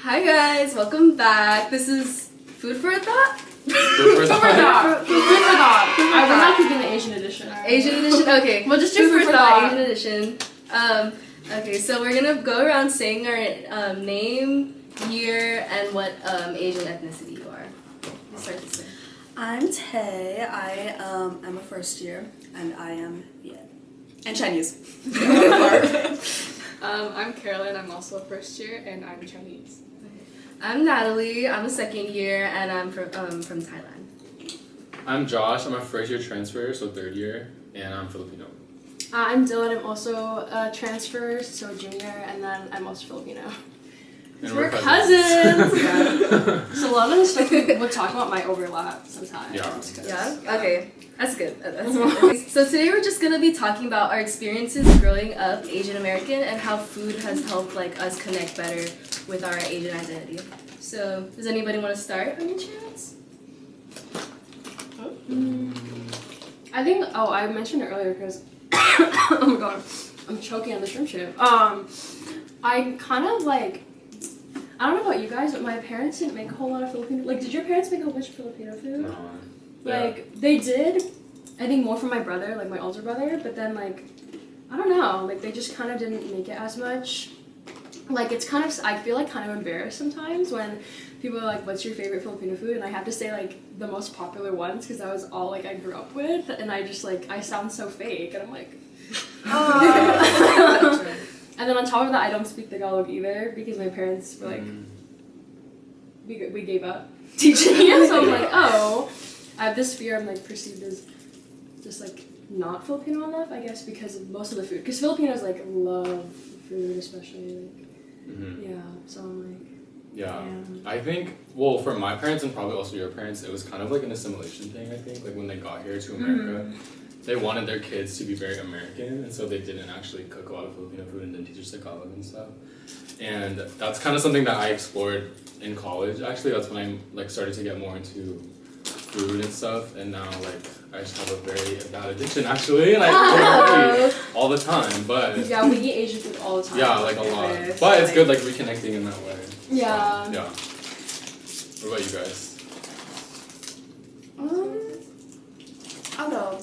Hi guys, welcome back. This is Food for a Thought? Food for thought. We're not keeping the Asian edition. Asian edition? Okay. We'll just do Food Food for Thought. Asian edition. Okay, so we're gonna go around saying our name, year, and what Asian ethnicity you are. Let's start this way. I'm Tay. I am a first year, and I am Viet. And Chinese. I'm Carolyn. I'm also a first year, and I'm Chinese. I'm Natalie. I'm a second year, and I'm from Thailand. I'm Josh. I'm a first year transfer, so third year, and I'm Filipino. I'm Dyllan. I'm also a transfer, so junior, and then I'm also Filipino. And We're cousins! Yeah. So a lot of the stuff we'll talk about might overlap sometimes. Yeah. Yeah? Okay. That's good. That's good. So today we're just gonna be talking about our experiences growing up Asian American and how food has helped us connect better with our Asian identity. So does anybody want to start on your chance? I think, I mentioned it earlier because, oh my god, I'm choking on the shrimp chip. I kind of I don't know about you guys, but my parents didn't make a whole lot of Filipino. Did your parents make a whole bunch of Filipino food? No. They did. I think more for my brother, my older brother. But then, I don't know. They just kind of didn't make it as much. It's kind of. I feel kind of embarrassed sometimes when people are like, "What's your favorite Filipino food?" And I have to say the most popular ones because that was all I grew up with, and I just I sound so fake, and I'm like. Oh. And then on top of that, I don't speak Tagalog either because my parents were we gave up teaching it. So I'm oh, I have this fear I'm perceived as just not Filipino enough, I guess, because of most of the food. Because Filipinos love food, especially yeah. So I'm Yeah. I think, well, for my parents and probably also your parents, it was kind of an assimilation thing, I think. When they got here to America, they wanted their kids to be very American, and so they didn't actually cook a lot of Filipino food and didn't teach us Tagalog and stuff. And that's kind of something that I explored in college. Actually, that's when I started to get more into food and stuff, and now I just have a very bad addiction actually, and I eat all the time. But yeah, we eat Asian food all the time. Yeah, a lot. But it's good reconnecting in that way. Yeah. So, yeah. What about you guys? I don't know.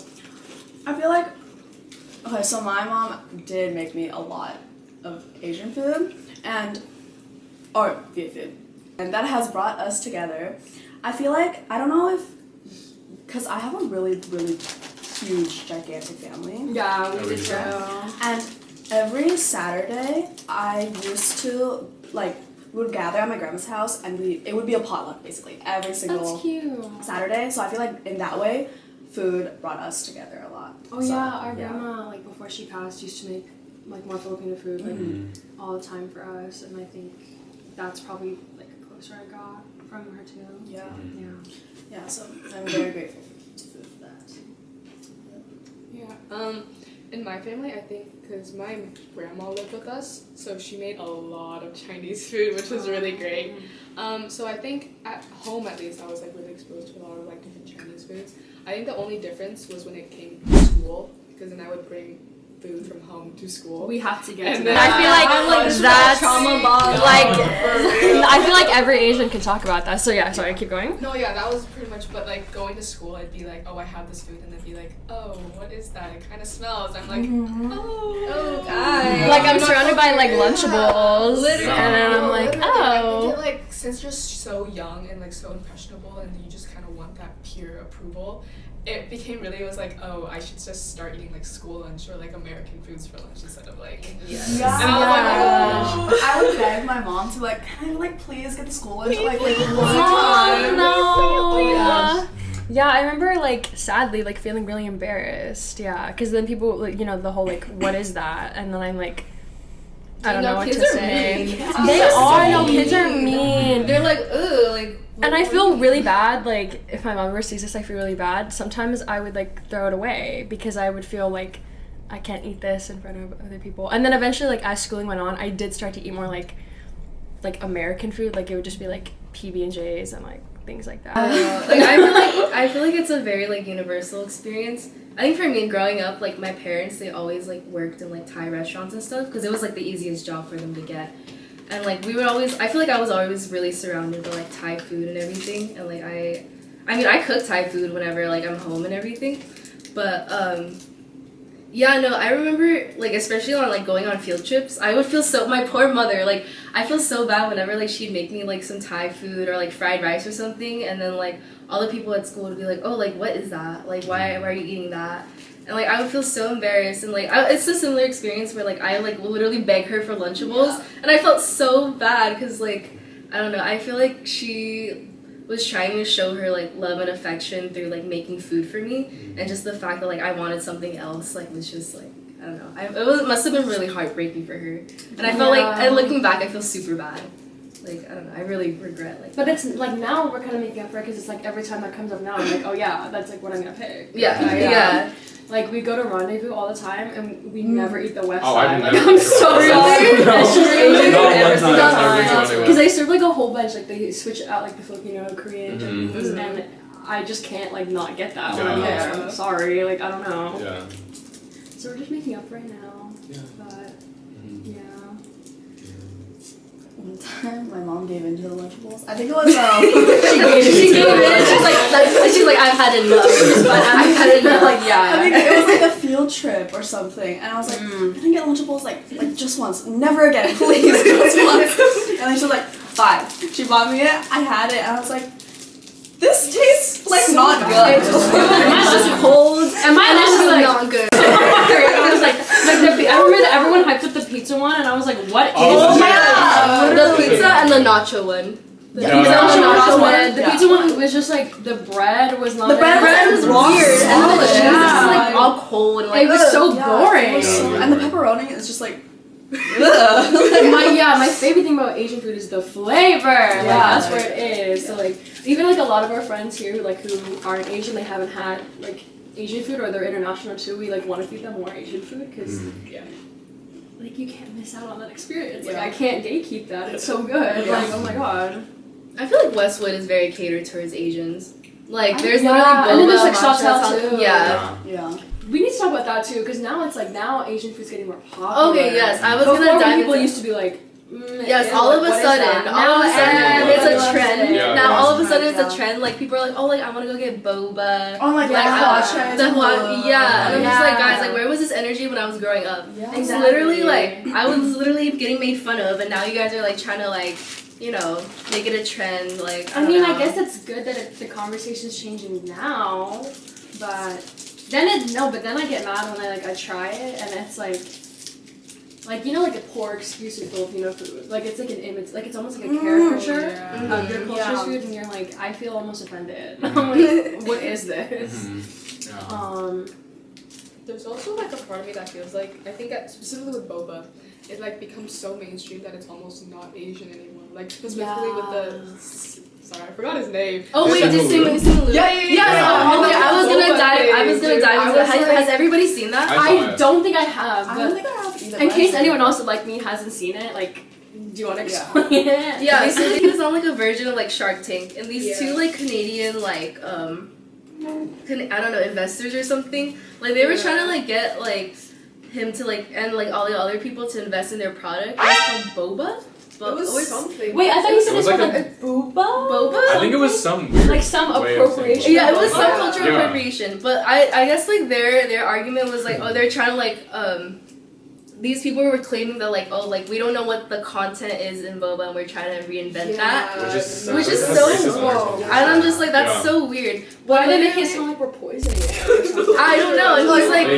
I feel okay, so my mom did make me a lot of Asian food or Viet food, and that has brought us together. I feel I don't know if, because I have a really, really huge, gigantic family. Yeah, we did too. And every Saturday, I used to, we would gather at my grandma's house, and it would be a potluck, basically, every single Saturday. So I feel in that way, food brought us together a lot. Oh so, yeah, our grandma, before she passed, used to make, more Filipino food, all the time for us. And I think that's probably, a closer I got from her too. Yeah. Yeah, so I'm very grateful to food for that. Yeah. In my family, I think because my grandma lived with us, so she made a lot of Chinese food, which was really great. So I think at home, at least, I was really exposed to a lot of different Chinese foods. I think the only difference was when it came to school, because then I would bring food from home to school. We have to get to that. I feel that's trauma bond. I feel every Asian can talk about that. So yeah, sorry, keep going. No, yeah, that was pretty much. But going to school, I'd be oh, I have this food, and they'd be oh, what is that? It kind of smells. I'm oh, guys. I'm surrounded by Lunchables, literally, and then I'm oh. I think since you're so young and so impressionable, and you just kind of want that pure approval. It became really, oh, I should just start eating school lunch or American foods for lunch instead of Yes. Yeah. And I was I would beg my mom to can I please get the school lunch one Oh time. no. Yeah. Yeah, I remember sadly feeling really embarrassed. Yeah, because then people the whole what is that? And then I'm I don't know what to say. They are. No, kids are mean. They're ugh, and I feel really bad, if my mom ever sees this, I feel really bad. Sometimes I would, throw it away because I would feel I can't eat this in front of other people. And then eventually, as schooling went on, I did start to eat more, American food. It would just be, PB&Js and, things like that. I feel it's a very, universal experience. I think for me, growing up, my parents, they always, worked in, Thai restaurants and stuff because it was, the easiest job for them to get. And like we would always, I feel like I was always really surrounded by like Thai food and everything. And like I mean I cook Thai food whenever like I'm home and everything. But yeah, no, I remember like especially on like going on field trips, I would feel so, my poor mother, like I feel so bad whenever like she'd make me like some Thai food or like fried rice or something, and then like all the people at school would be like, oh, like what is that? Like why are you eating that? And like I would feel so embarrassed, and like it's a similar experience where like I like literally beg her for Lunchables, and I felt so bad because like I don't know, I feel like she was trying to show her like love and affection through like making food for me, and just the fact that like I wanted something else like was just like I don't know, it must have been really heartbreaking for her, and I felt like, and looking back I feel super bad, like I don't know, I really regret like but it's like now we're kind of making up for it because it's like every time that comes up now I'm like, oh yeah, that's like what I'm gonna pick. Yeah. Like we go to Rendezvous all the time and we never eat the West Oh, Side. I've Like never I'm eaten so the sorry. West Side. It's just Asian No, food every one single time, time. every time. Because they serve like a whole bunch, like they switch out like the Filipino, Korean, Japanese, Mhm. and I just can't like not get that when Yeah. I'm there. I'm sorry, like I don't know. Yeah. So we're just making up right now. Yeah. But yeah. One time, my mom gave in to the Lunchables. I think it was she gave it. She's like I've had enough. I've had enough. Like I think it was like a field trip or something, and I was like, I'm gonna get Lunchables like just once, never again, please, just once. And then she was like, 5. She bought me it. I had it, and I was like, this tastes like So not bad. good. Mine was cold, And my mom was like, not good. I was like I remember that everyone hyped up the pizza one, and I was like, what is Oh, that? The pizza and the nacho one. The Yeah. pizza and the nacho one. The Yeah. pizza one was just like the bread was not. The bread was weird, and the cheese Yeah. is like all cold and like It was so Yeah, boring. it was so- and the pepperoni is just like, my favorite thing about Asian food is the flavor. Like Yeah. that's where it is. So like even like a lot of our friends here who aren't Asian, they haven't had like Asian food or they're international too. We like want to feed them more Asian food because like you can't miss out on that experience. Like Yeah. I can't gatekeep that. It's so good. Yeah. Like oh my god. I feel like Westwood is very catered towards Asians. Like there's Yeah, literally boba, and then there's, like, matcha, Setthaboupha too. Yeah. yeah. We need to talk about that too because now it's like now Asian food's getting more popular. Okay, yes, I was Before gonna dive people into. used to be like. Yes, ew, all like, of a what is sudden, that? all of a sudden, everyone it's a loves trend. it. Yeah. Now all of a sudden, it's Yeah. a trend. Like people are like, oh, like I want to go get boba. Oh my Yeah. god, The yeah, and I'm just like, Yeah. guys, like, where was this energy when I was growing up? Yeah. It's Exactly. literally like I was literally getting made fun of, and now you guys are like trying to like, you know, make it a trend. Like I mean, don't I know. guess it's good that the conversation's changing now, but then but then I get mad when I try it and it's like you know, like a poor excuse of Filipino food. Like it's like an image, like it's almost like a caricature of your culture's Yeah. food, and you're like, I feel almost offended. I'm like, what is this? Yeah. There's also like a part of me that feels like I think that specifically with boba, it like becomes so mainstream that it's almost not Asian anymore. Like specifically with the sorry, I forgot his name. Oh wait, Setthaboupha. just sing Lou. Yeah. I was gonna Boba dive. I thing, was gonna dude. dive. I into was that. like- Has everybody seen that? I saw I it. don't think I have, I don't but think I have either. in but case I- anyone else like me hasn't seen it, like, do you want to Yeah. explain it? Yeah, basically it's on like a version of like Shark Tank, and these Yeah. two like Canadian like I don't know, investors or something. Like they were trying to like get like him to like and like all the other people to invest in their product. It was called Boba. It was something. Wait, I thought you said It was it's like called like booba? Boba. I think it was some weird Like some way of saying appropriation. Yeah, it was some Yeah. cultural Yeah. appropriation, but I guess like their argument was like, oh, they're trying to like these people were claiming that like, oh, like we don't know what the content is in boba and we're trying to reinvent that. Which is that's so racist wrong. undertone. And I'm just like, that's Yeah. so weird. Why But did they make it literally- sound like we're poisoning it or something? I don't know. And he's like,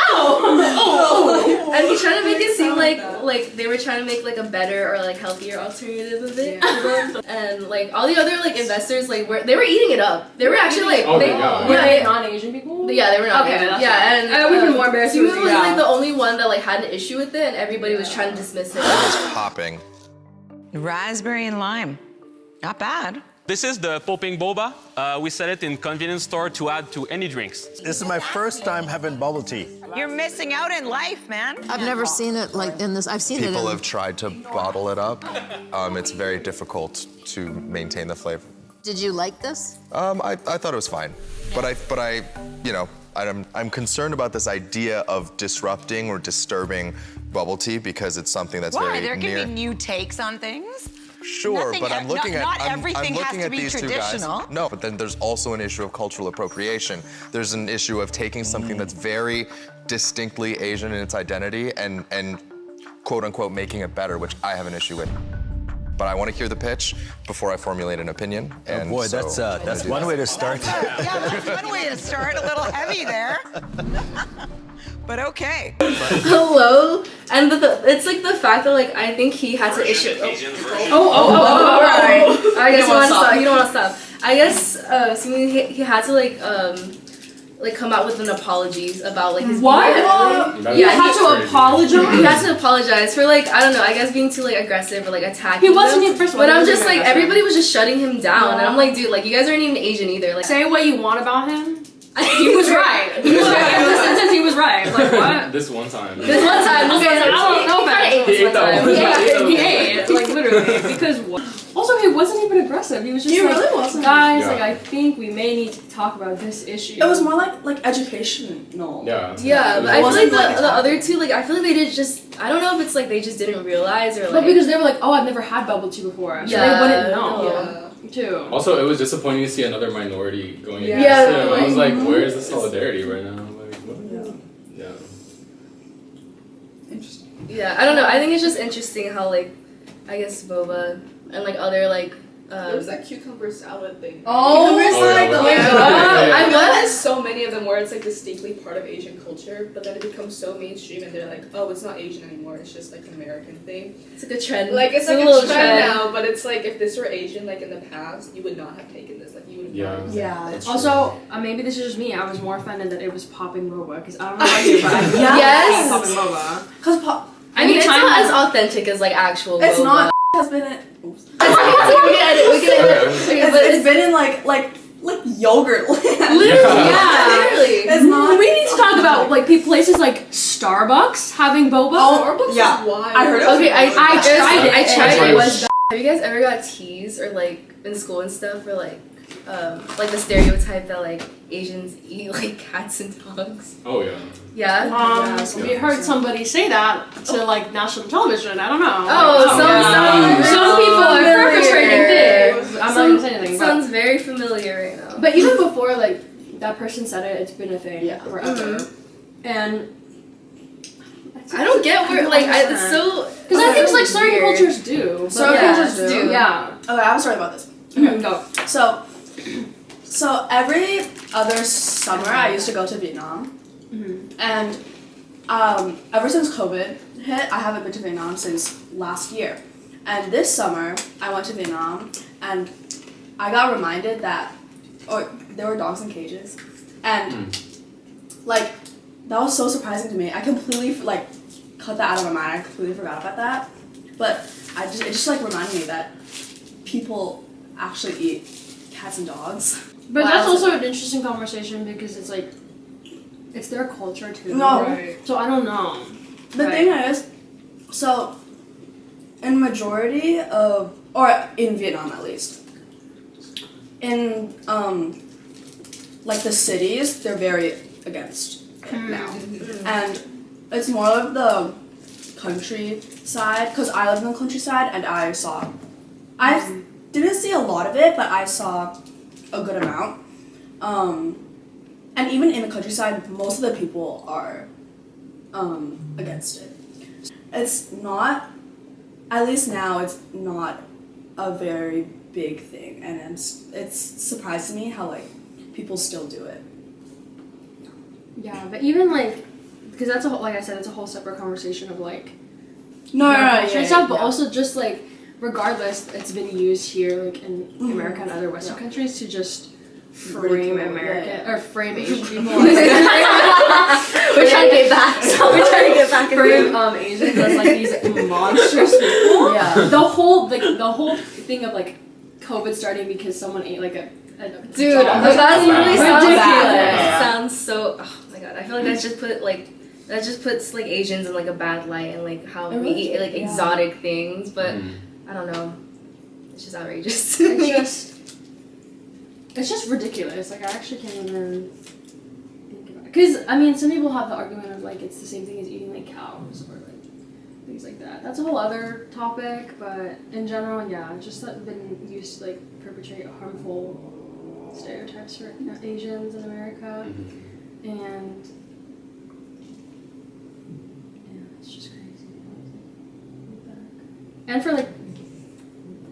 Ow! and he's trying to make it seem like they were trying to make like a better or like healthier alternative of it. And like all the other like investors like they were eating it up. They were actually like Oh, they yeah. Were yeah, they they- non-Asian people? yeah, they were not. Okay, Asian. that's Yeah, fine. and I would be more embarrassed if it Sue was was yeah. like the only one that like had an issue with it, and everybody was trying to dismiss it. It's popping. Raspberry and lime. Not bad. This is the popping boba. We sell it in convenience store to add to any drinks. This is my first time having bubble tea. You're missing out in life, man. I've never seen it like in this. I've seen it People in. have tried to bottle it up. It's very difficult to maintain the flavor. Did you like this? I thought it was fine, but I, you know, I'm concerned about this idea of disrupting or disturbing bubble tea because it's something that's Why? very There near. can be new takes on things. Sure, Nothing- but I'm looking not at everything I'm has looking to at be these two traditional. guys. No, but then there's also an issue of cultural appropriation. There's an issue of taking something that's very distinctly Asian in its identity and quote unquote making it better, which I have an issue with. But I want to hear the pitch before I formulate an opinion. And Boy, so that's I'm gonna do one that. way to start. Yeah, that's one way to start. A little heavy there. But okay. Hello, and it's like the fact that like I think he had to issue. Alright. I guess you want to stop. stop. You don't want to stop. I guess so he had to like come out with an apology about like his What? behavior. You had to He apologize? had to apologize for like I don't know, I guess being too like aggressive or like attacking. He wasn't them. even first of all. But he I'm wasn't just even like aggressive. everybody was just shutting him down, and I'm like, dude, like you guys aren't even Asian either. Like Say what you want about him. He was right. He was right. In this instance, he was right. Like what? This one time. This one time. Okay, I don't know about it. He ate that one. He ate, like literally, because what? Also, he wasn't even aggressive. He was just He like, really wasn't. guys, Yeah. like I think we may need to talk about this issue. It was more like educational. Yeah. Yeah, but I feel wasn't like like the other two, like I feel like they did just I don't know if it's like they just didn't realize or like But because they were like, oh, I've never had bubble tea before, so Yeah, they wouldn't know. yeah. Too. Also, it was disappointing to see another minority going Yeah. against Yeah, him. I was like, like, where's the solidarity right now? Like, what? Yeah. Interesting. Yeah, I don't know. I think it's just interesting how like I guess boba and like other like There was that cucumber salad thing. Oh, I realized was so many of them where it's like distinctly part of Asian culture, but then it becomes so mainstream and they're like, oh, it's not Asian anymore, it's just like an American thing. it's like a trend. Like it's like a little trend now, but it's like if this were Asian like in the past, you would not have taken this. Like you would have Yeah. not. Yeah, that's Also, maybe this is just me. I was more offended that it was popping boba because I don't know about you, but I hate Yes. popping boba. Because I mean, it's Anytime not I- as authentic as like actual. it's boba. not has been in, oops. We can edit. It's been in like yogurt land. Literally, Yeah. literally. It's not. We need to talk about like places like Starbucks having boba. Oh, yeah. is wild. I heard it. Okay, I tried it. I tried tried it. it. Was bad. Have you guys ever got teased or like in school and stuff or like the stereotype that like Asians eat like cats and dogs? Oh yeah. Yeah. We heard somebody say that to like national television. I don't know. Some people are familiar. perpetrating things. I'm not gonna say anything. Sounds very familiar right now. But even before like that person said it, it's been a thing forever. And I don't get where like it's so because I think it's like so certain weird. cultures do. but Certain yeah, cultures do. Yeah. Okay, I have a story about this. Go. So every other summer I used to go to Vietnam, and ever since COVID hit, I haven't been to Vietnam since last year. And this summer I went to Vietnam, and I got reminded that, there were dogs in cages, and like that was so surprising to me. I completely like cut that out of my mind. I completely forgot about that, but it just like reminded me that people actually eat cats and dogs. But Wow. that's also an interesting conversation because it's like it's their culture too. No. Right. So I don't know. The thing is, so in majority of, or in Vietnam at least, in like the cities, they're very against it now, and it's more of the countryside because I live in the countryside and I didn't see a lot of it, but I saw a good amount. And even in the countryside, most of the people are against it. It's not, at least now, it's not a very big thing, and it's surprised me how like people still do it. Yeah, but even like because that's a whole, like I said, it's a whole separate conversation of like No, culture and stuff, but also just like regardless, it's been used here like in America and other Western countries to just frame Ridicule, America or frame Asian people. We're trying to get back. We're trying to get back. Frame Asians as like these monstrous people. Yeah. The whole thing of like COVID starting because someone ate like a Dude, dog. that really sounds Ridiculous. bad. Sounds so. Oh my god, I feel like that just puts like Asians in like a bad light and like how we eat like exotic things, but I don't know. It's just outrageous. It's just ridiculous. Like I actually can't even think about it. Because I mean, some people have the argument of like it's the same thing as eating like cows or like things like that. That's a whole other topic, but in general, yeah, just that been used to like perpetrate harmful stereotypes for Asians in America, and yeah, it's just crazy. And for like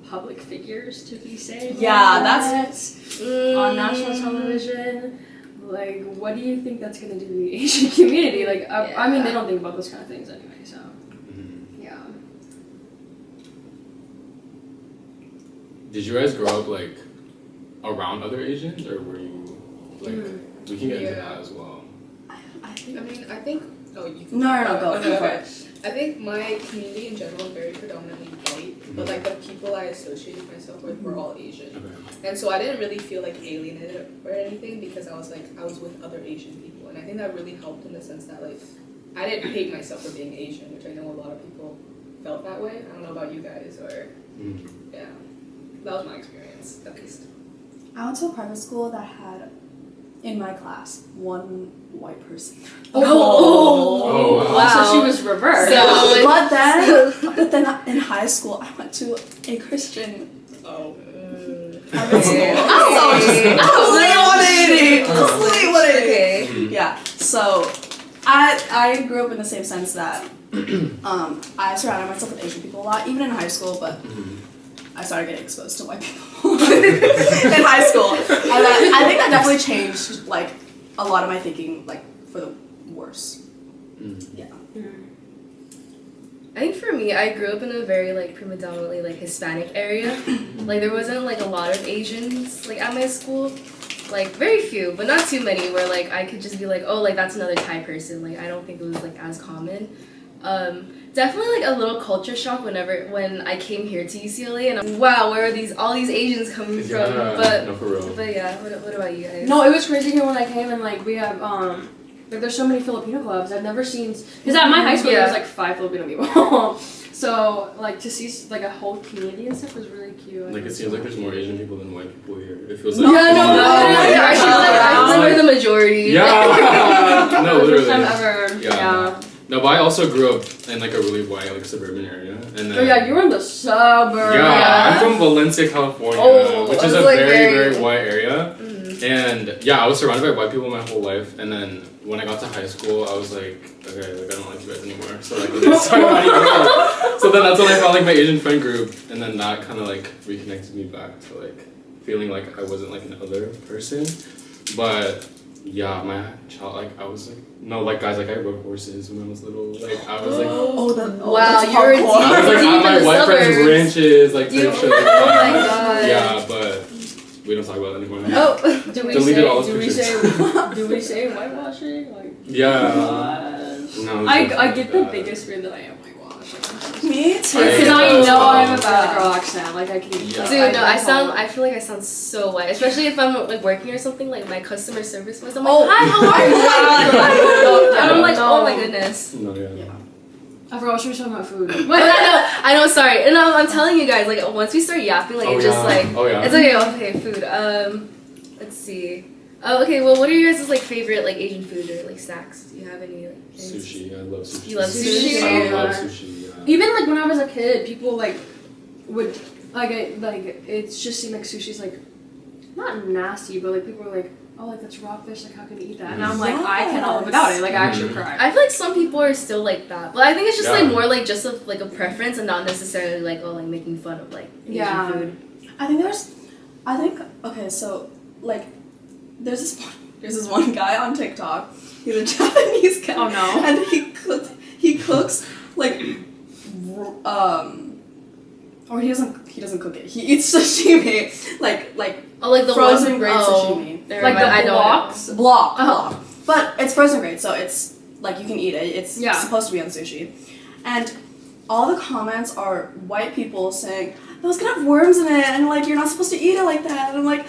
public figures to be saying that's on national television. Like, what do you think that's gonna do to the Asian community? Like, I mean, they don't think about those kind of things anyway, so yeah. Did you guys grow up like around other Asians, or were you like? We can get into that as well. I think. Oh, you can. No, go. Okay. I think my community in general is very predominantly white, but like the people I associated myself with were all Asian. Okay. And so I didn't really feel like alienated or anything because I was with other Asian people, and I think that really helped in the sense that like I didn't hate myself for being Asian, which I know a lot of people felt that way. I don't know about you guys, or yeah, that was my experience at least. I went to a private school that had, in my class, one white person. Oh, wow. So she was reversed. But then in high school, I went to a Christian private school. Complete 180. Yeah. So I grew up in the same sense that I surrounded myself with Asian people a lot, even in high school, but I started getting exposed to white people in high school. And I think that definitely changed like a lot of my thinking, like for the worse. Yeah. I think for me, I grew up in a very like predominantly like Hispanic area. Like there wasn't like a lot of Asians like at my school. Like very few, but not too many where like I could just be like, oh, like that's another Thai person. Like I don't think it was like as common. Definitely like a little culture shock when I came here to UCLA and I'm, wow, where are all these Asians coming from? But no, for real. But yeah, what about you guys? No, it was crazy here when I came and like we have like there's so many Filipino clubs I've never seen, because at my high school there was like 5 Filipino people. So like to see like a whole community and stuff was really cute. Like it seems like there's more Asian people than white people here. It feels No, like I feel like we're the majority. Yeah. No, literally. First time ever. Yeah. No, but I also grew up in like a really white like suburban area, and then. Oh yeah, you were in the suburbs. Yeah, I'm from Valencia, California, which is a like very white area. And yeah, I was surrounded by white people my whole life, and then when I got to high school, I was like, okay, like I don't like you guys anymore. So like, so then that's when I found like my Asian friend group, and then that kind of like reconnected me back to like feeling like I wasn't like an other person. But yeah, my child, like I was like, no, like guys, like I rode horses when I was little. Like I was like, wow, you're I was like at my white friends' ranches, like type shit. Like oh my god. Yeah, but we don't talk about that anymore. Oh, do we say whitewashing? Like No, I get the biggest fear that I am whitewashing. Me too. Because I know I'm a bad girl accent. Like I can. Yeah. Dude, no, I feel like I sound so white, especially if I'm like working or something. Like my customer service voice, I'm like, hi, how are you? And I'm like, oh my goodness. No, yeah. I forgot she was talking about food. I know, sorry. And I'm telling you guys, like once we start yapping, like it's okay, food. Let's see. Oh, okay. Well, what are you guys' like favorite like Asian food or like snacks? Do you have any? Like, sushi. I love sushi. You love sushi? I love sushi. Yeah. Even like when I was a kid, people like would like it just seemed like sushi's like not nasty, but like people were like, oh, like that's raw fish, like how can you eat that? And I'm like, I cannot live without it. Like I actually cry. I feel like some people are still like that, but I think it's just like more like just like a preference and not necessarily like like making fun of like Asian food. I think okay, so like there's this one guy on TikTok. He's a Japanese guy. Oh no. And he cooks like or he doesn't cook it. He eats sashimi like the frozen grade sashimi. Like the block. But it's frozen grade, so it's like you can eat it. It's supposed to be on sushi. And all the comments are white people saying, "Those gonna have worms in it," and like you're not supposed to eat it like that. And I'm like,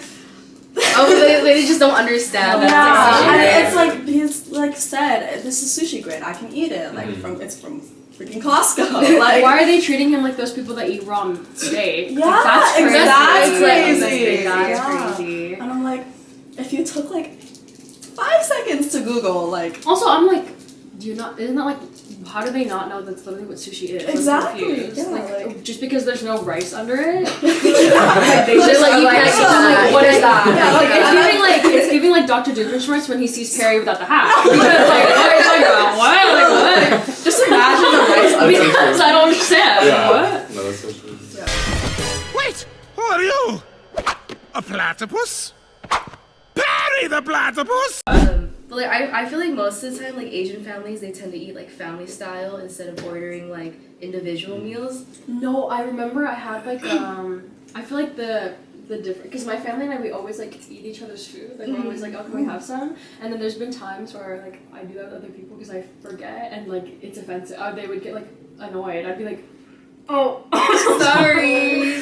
they just don't understand. And it's like he's like said, this is sushi grade. I can eat it. Like it's from freaking Costco. Like why are they treating him like those people that eat raw steak? Yeah, like, that's crazy. That's crazy. And I'm like, if you took like 5 seconds to Google, like also I'm like, isn't that like how do they not know that's literally what sushi is? Exactly, I'm confused. yeah, like, just because there's no rice under it. Like, they just like, you like, can't that. like, what is that? Yeah, Like, it's giving like Dr. Doofenshmirtz when he sees Perry without the hat. Because, like, what are you talking about? What? Like, what? Just imagine the rice under it. Because I don't understand. Yeah. What? No, that's so true. Wait, who are you? A platypus? Perry the platypus? But like I feel like most of the time like Asian families they tend to eat like family style instead of ordering like individual meals. No, I remember I had like I feel like the different because my family and I we always like eat each other's food. Like we're always like, oh, can we have some? And then there's been times where like I do that with other people because I forget and like it's offensive. They would get like annoyed. I'd be like, oh, Sorry.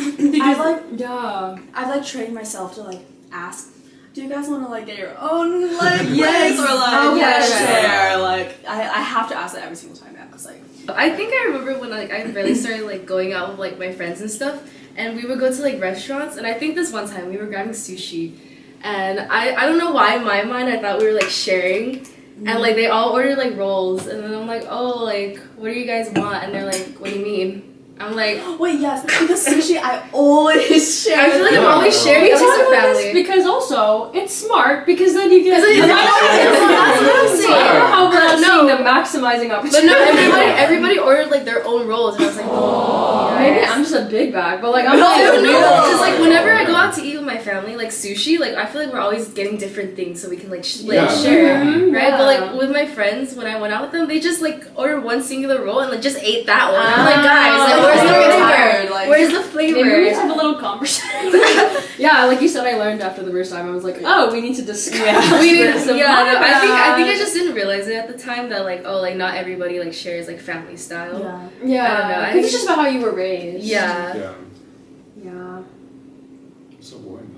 I've like trained myself to like ask, do you guys want to like get your own like Yes. rice or like Okay. share? Like I have to ask that every single time now because like I think I remember when like I really started like going out with like my friends and stuff, and we would go to like restaurants, and I think this one time we were grabbing sushi, and I don't know why in my mind I thought we were like sharing, and like they all ordered like rolls, and then I'm like, oh, like what do you guys want? And they're like, what do you mean? I'm like, wait, yes, because sushi I always share. I feel like I'm always sharing with my family. Because also it's smart because then you get. That's what I'm saying. I don't know how we're not No. seeing the maximizing But opportunity. no, everybody ordered like their own rolls, and I was like, oh, Maybe yes. I'm just a big bag, but like I'm No, not. because like whenever I go out to eat with my family, like sushi, like I feel like we're always getting different things so we can like split and share, right? But like with my friends, when I went out with them, they just like ordered one singular roll and like just ate that one. I'm like, guys, like where's the flavor? Like, Where's the flavor? Maybe we just have a little conversation. Yeah, like you said, I learned after the first time. I was like, oh, we need to discuss. We didn't, this. And yeah, my no, I think bad. I just didn't realize it at the time that like oh like not everybody like shares like family style. yeah. Yeah, I don't know, I because think it's just about how you were raised. Yeah. Yeah. Yeah. So boring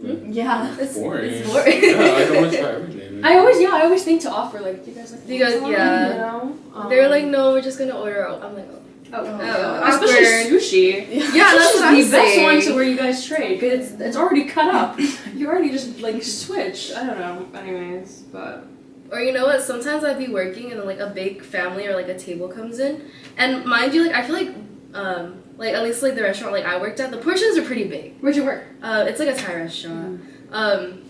though. Yeah. It's Boring. It's boring. Yeah, I can always try everything. I always think to offer like, do you guys like? Do you guys- some? yeah. You know? They were like, no, we're just gonna order. I'm like, oh, awkward. especially sushi. Yeah, that's what I'm the best saying. one to where you guys trade because it's already cut up. You already just like switch. I don't know. Anyways, but. Or you know what? Sometimes I'd be working and then like a big family or like a table comes in, and mind you, like I feel like at least like the restaurant like I worked at, the portions are pretty big. Where'd you work? It's like a Thai restaurant, and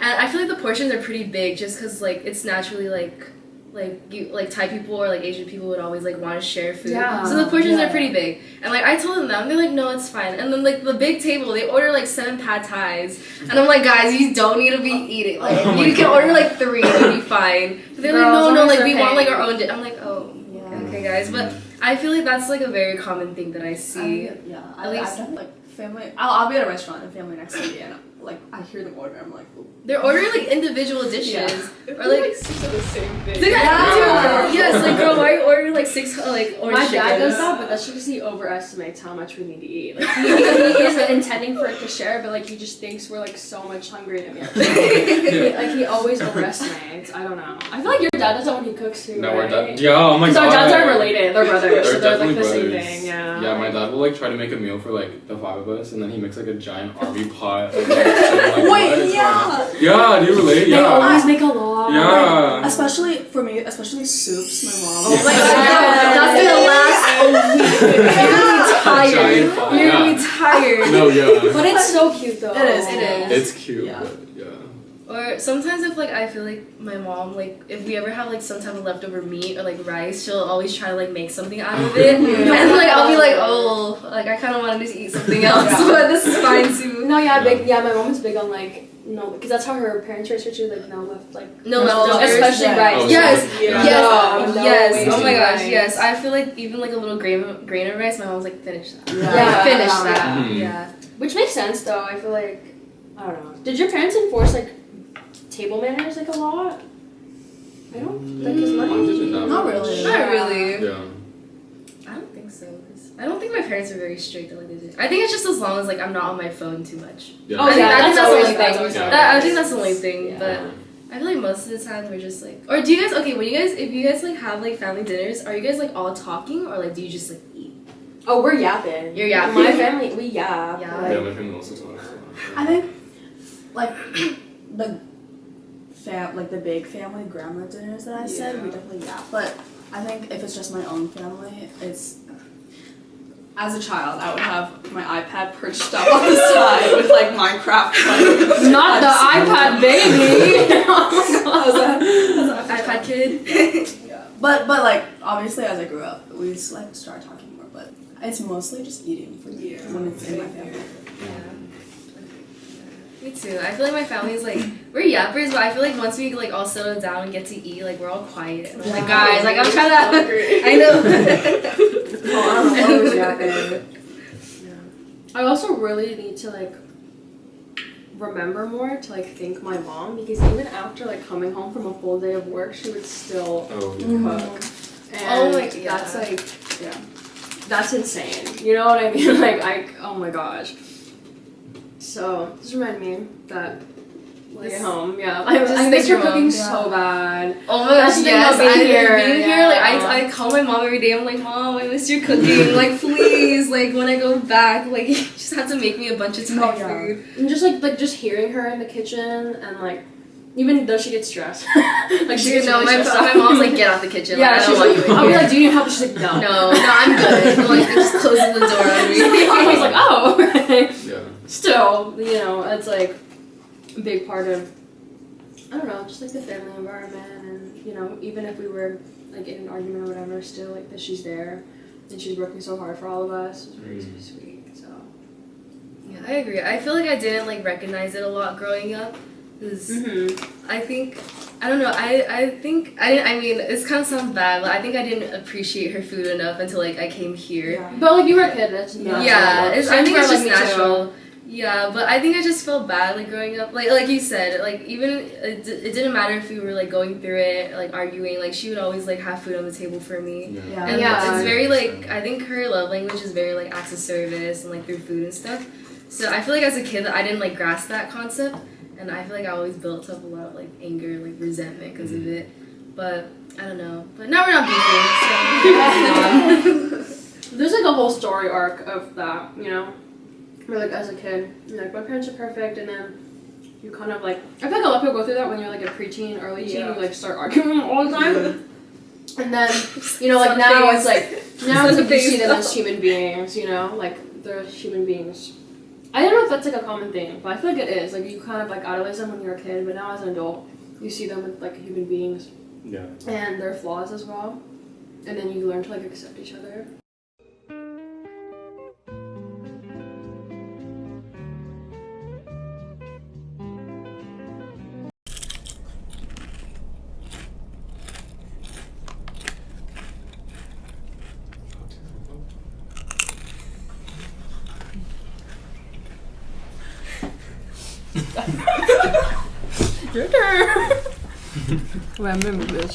I feel like the portions are pretty big just because like it's naturally like you like Thai people or like Asian people would always like want to share food. Yeah. So the portions are pretty big, and like I told them that, and they're like, no, it's fine. And then like the big table, they order like 7 pad thais, and I'm like, guys, you don't need to be eating. Like you can order like 3, it'll be fine. But they're Girls, like, no, always like we okay. want like our own dish. I'm like, oh, okay, guys, but I feel like that's like a very common thing that I see. At least I've done like family. I'll be at a restaurant and family next to me and like I hear them order. I'm like, ooh. They're ordering like individual dishes, It or feels like. 6 of the same thing. Dude, yes, like girl, why are you ordering like 6 like orange My dad chickens? does that, but that's because he overestimates how much we need to eat. Like he isn't intending for it to share, but like he just thinks we're like so much hungrier than we are. Like he always overestimates. I don't know. I feel like your dad does that when he cooks too. No, right? our dad. Yeah, oh my god. Because our dads are related. They're brothers, so they're like definitely the same brothers. thing. Yeah. Yeah, my dad will like try to make a meal for like the 5 of us, and then he makes like a giant army pot. Of, like, chicken, like, what is going on? Yeah, do you relate? They Yeah. always make a lot. Yeah. Like, especially for me, especially soups. My mom. Oh my god, that's gonna last a week. You're gonna be tired. Giant You're gonna yeah. be tired. No, yeah. But it's so cute though. It is. It's cute, Yeah. but yeah. Or sometimes if like I feel like my mom like if we ever have like some type of leftover meat or like rice, she'll always try to like make something out of it, and like I'll be like, oh, like I kind of wanted to eat something else, but this is fine too. No, yeah, big. Yeah, my mom is big on like no, because that's how her parents raised her too. Like no left, like No leftovers. especially Yeah. rice. Oh, Yes, Yeah. yes, No, yes. way Oh too my gosh, rice. yes. I feel like even like a little grain of rice, my mom's like, finish that. Yeah. Finish that. Mhm. Yeah. Which makes sense though. I feel like I don't know. Did your parents enforce like table manners like a lot? I don't like as much. Mine didn't have Not much. really. Not really. Yeah. I don't think so. 'Cause I don't think my parents are very strict. Like they do. I think it's just as long as like I'm not on my phone too much. Yeah. Oh I think yeah, that's that's the always only that's thing. always Yeah. how it I think is. that's the only thing. Yeah. But I feel like most of the time we're just like. Or do you guys? Okay, when you guys, if you guys like have like family dinners, are you guys like all talking or like do you just like eat? Oh, we're yapping. You're yapping? My family, we yap. Yeah. like- Yeah, my family also talks. I think like the like the big family grandma dinners that I said, we definitely yap. But I think if it's just my own family, it's. As a child, I would have my iPad perched up on the side with like Minecraft. Like, Not the iPad baby. iPad kid. Yeah. But like obviously as I grew up, we just like started talking more. But it's mostly just eating for me when it's in my family. Me too. I feel like my family is like we're yappers, but I feel like once we like all settle down and get to eat, like we're all quiet. And I'm like guys, like I'm trying to. I know. I also really need to like remember more to like thank my mom because even after like coming home from a full day of work, she would still cook. And that's like that's insane. You know what I mean? Like oh my gosh. So just remind me that like at home, I miss her cooking so bad. Oh my gosh, yes, being here, like I call my mom every day. I'm like, Mom, I miss your cooking. Like, please, like when I go back, like you just have to make me a bunch of Thai food. And just like just hearing her in the kitchen and like even though she gets stressed, like she gets really my mom's like, get out the kitchen. Yeah, like, she's like, I'll be like, do you need help? She's like, no, I'm good. I'm like, just closing the door on me. I was like, oh, okay. Yeah. Still, you know, it's like a big part of, I don't know, just like the family environment, and you know, even if we were like in an argument or whatever, still like that she's there and she's working so hard for all of us. It's really sweet. So yeah, I agree. I feel like I didn't like recognize it a lot growing up. I think I don't know. I think I mean it's kind of sounds bad, but I think I didn't appreciate her food enough until like I came here. yeah. But like you were a kid, that's natural. Yeah, I think it's just like, natural. Yeah, but I think I just felt bad like growing up. Like you said, like even it didn't matter if we were like going through it, like arguing. Like she would always like have food on the table for me. Yeah. And it's very like I think her love language is very like acts of service and like through food and stuff. So I feel like as a kid I didn't like grasp that concept. And I feel like I always built up a lot of like anger, like resentment because of it. But I don't know. But now we're not beefing. So There's like a whole story arc of that, you know? Where like as a kid, you're like, my parents are perfect, and then you kind of like, I feel like a lot of people go through that when you're like a preteen, early teen, you like start arguing all the time. And then, you know, like now it's like, now it's like you see them as human beings, you know? Like they're human beings. I don't know if that's like a common thing, but I feel like it is. Like you kind of like idolize them when you're a kid, but now as an adult, you see them with like human beings. Yeah. And their flaws as well. And then you learn to like accept each other. Your turn. Wait, I'm gonna move this.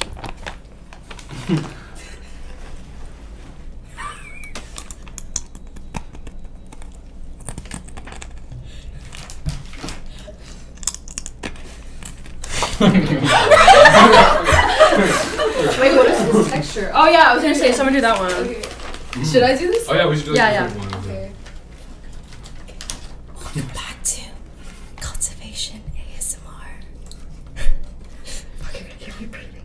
Wait, what is this texture? Oh yeah, I was gonna say someone do that one. Okay. Should I do this? Oh yeah, we should do Yeah. okay. Welcome back to CultivAsian ASMR. Okay, give me breathing.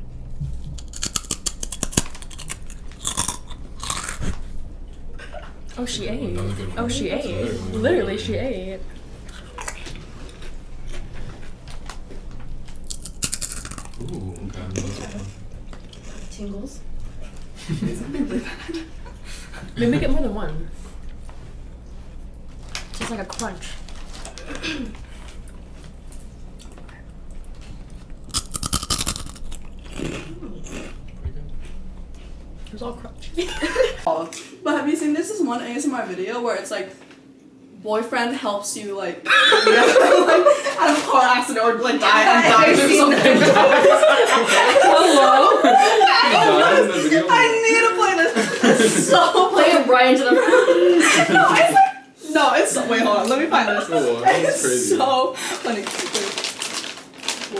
Oh, she ate. Oh, she ate. Literally, she ate. Ooh, okay. Tingles. Maybe get more than one. Just like a crunch. It was all crunchy. But have you seen this one ASMR video where it's like boyfriend helps you like out of a car accident or like die or something. Hello? I need to play this. So Play it right into the No, it's so wait, hold on, let me find this. Oh, that's It's crazy. so funny.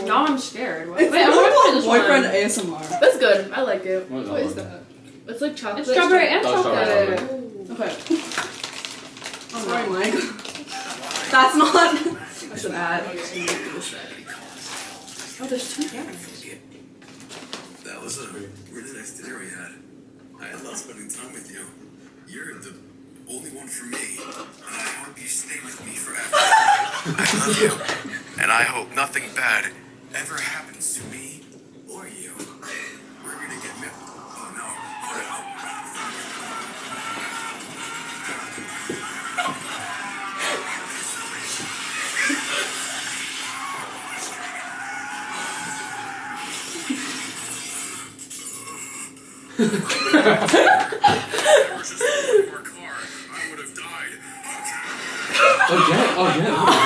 Now I'm scared. Wait, It's I want to try this boyfriend one. ASMR. That's good. I like it. What is that? It's like chocolate. It's strawberry and Oh, chocolate. strawberry. Okay. Oh, sorry, Mike. That's not. I should add. Oh, there's two. That was a really nice dinner we had. I love spending time with you. You're the only one for me. And I hope you stay with me forever. I love you. And I hope nothing bad ever happens to me or you. We're gonna get married. Oh no. Again.